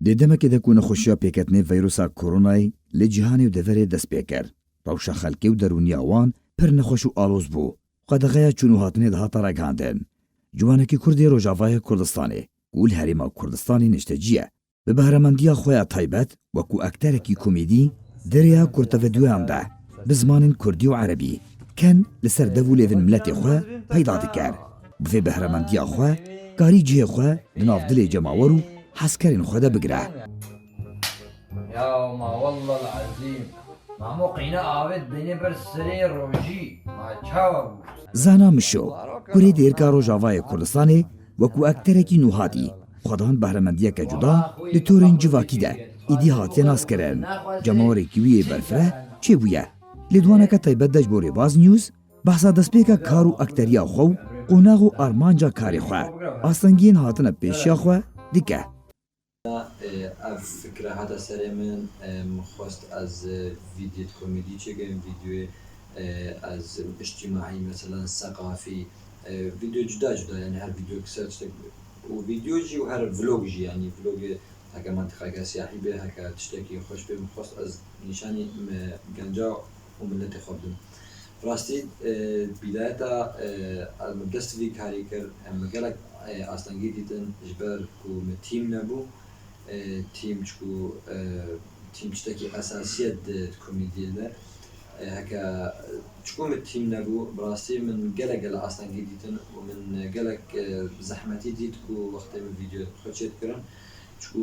Di demekê de ku nexweşiya pêketinê vîrusa koronayê li cîhanê û deverê dest pê kir. Rewşa xelkê û derûniya wan pir nexweş û aloz bû. Xwedexeya çûn û hatinê dihata ragihandin. Ciwanekî Kurdê Rojavayê Kurdistanê û li Herêma Kurdistanê niştecî ye. Bi behremendiya xwe ya taybet wekû ekterekî komêdî derêya kurteveduyan de bi zimanên Kurdî û Erebî ken li ser dev û lêvên miletê xwe peyda dikir. Bi vê behremendiya xwe karî cihê xwe li nav dilê cemawer û hezkerên xwe de bigire. يا ما والله العظيم ما موقعنا عابد بيني برسري روجي ما تشاوب Zana Mişo, Kurê dêrka Rojavayê Kurdistanê wekû ekterekî nûhatî xwedan behremendiyeke cuda li torên civakî de êdî hatiye naskirin. Cemawerekî wî yê berfireh çêbûye. Lêdwaneke taybet de ji bo Rêbaz News behsa destpêka kar û ekteriya xwe û qonax û armanca karê xwe astengiyên hatine pêşiya xwe dike. Ev fikre hata serê min xwest ez vîdyoyê komedî çêkim, vîdyoyê ez ijtimai mesela seqafî vîdyo cuda cuda yani her vîdyo ser tiştek û vîdyo jî û her vlog jî yani vlogê heke mantîqeke siyahî bê heke tiştekî xweş bê min xwest ez nîşanî genca û milletê xwe bidim. Rastî bîdayeta min dest vî karî kir em gelek astengî dîtin ji ber ku min tîm nebû تیم چکو تیم تشتكي اساسيات كوميديا ده هكا چکو من تیم نبو براستي من قلق اصلا جديدن ومن قلق زحمتي ديت كو وقت من فيديو خشيت كرن چکو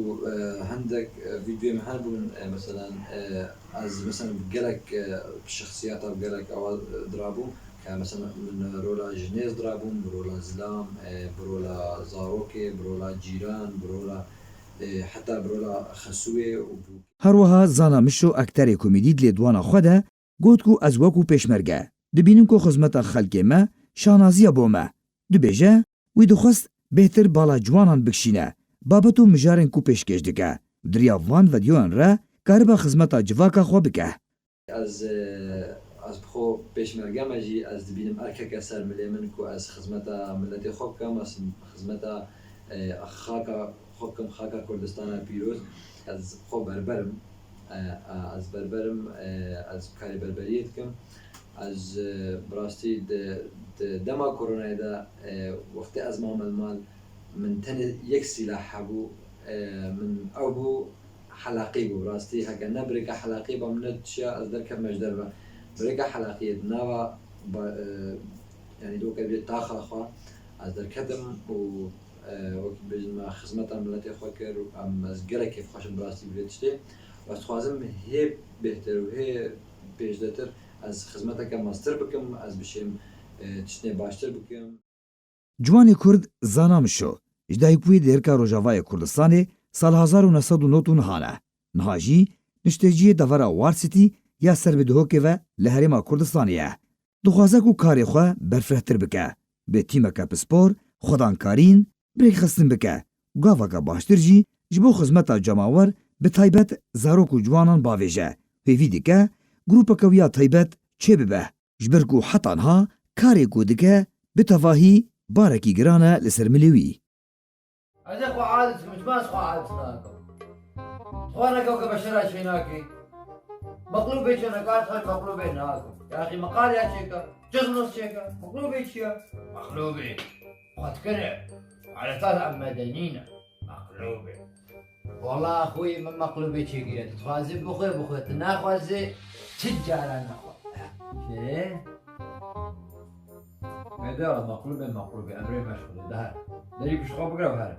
عندك فيديو محل مثلا از مثلا قلق شخصيات او قلق او ضربو كمثلا من رولا جنيز ضربون برولا زلام برولا زاروكي برولا جيران برولا حتى برولا خسوي هەروەها Zana Mişo ekterê komêdî di lêdwana xwe de got ku ez wekû pêşmerge dibînim ku xizmeta xelkê me şanaziya bo me. Dibêje wî dixwest bêhtir bala ciwanan bikişîne babet û mijarên ku pêşkêş dike. Diriya van videoyan re karibe xizmeta civaka xwe bike. Ez bixwe pêşmerge me jî ez dibînim erkeke ser milê min ku ez xizmeta milletê xwe bikim ez xizmeta xaka حكم خاكا كردستان بيروز از خو بربرم از بربرم از کاری بربریت کم از براستی دما کرونا دا وقت از مال من تن یک سلاح بو من او بو حلاقي بو براستی هكا نبرك حلاقي بمنتشا از درك مجدر بريك حلاقي نوا يعني دو كبير تاخا خوا از دركدم و وقت بجمع خدمت عملتی خود کرد و ام از گله کیف خواهشم براستی بیشتر و از خوازم هی بهتر و هی پیشدتر از خدمت که ماستر بکم از بشیم تشنه باشتر بکم. Ciwanê Kurd Zana Mişo ji dayîkbûyê dêrka Rojavayê Kurdistanê sal 1990 hane. Niha jî nişteciyê devera Warsitî ya serbêdihokê ve li Herêma Kurdistanê ye. Dixwaze ku karê xwe berfirehtir bike. Bê tîmeke pispor, xwedankarîn birêkxistin bike û gavaka baştir jî ji bo xizmeta cemawer bi taybet zarok û ciwanan bavêje. Pêvî dike grûpeke wî ya taybet çê bibe ji ber ku heta niha karê ku dike bi tevahî barekî giran e li ser milê wî. هذا خو عادة مش خو عادة ناكل خوانا كوكب الشرع شيناكي مقلوبة شنكات خل مقلوبة ناكل يا أخي مقال يا شيكا جزنص شيكا مقلوبة شيا مقلوبة قد كرع على طالع مدنينا مقلوبة والله أخوي من مقلوبة شيكي تخازي بخوي تناخوزي تجارة نخو شيء هذا مقلوبة أمري مشغول ده دري بشخو بقرأ هذا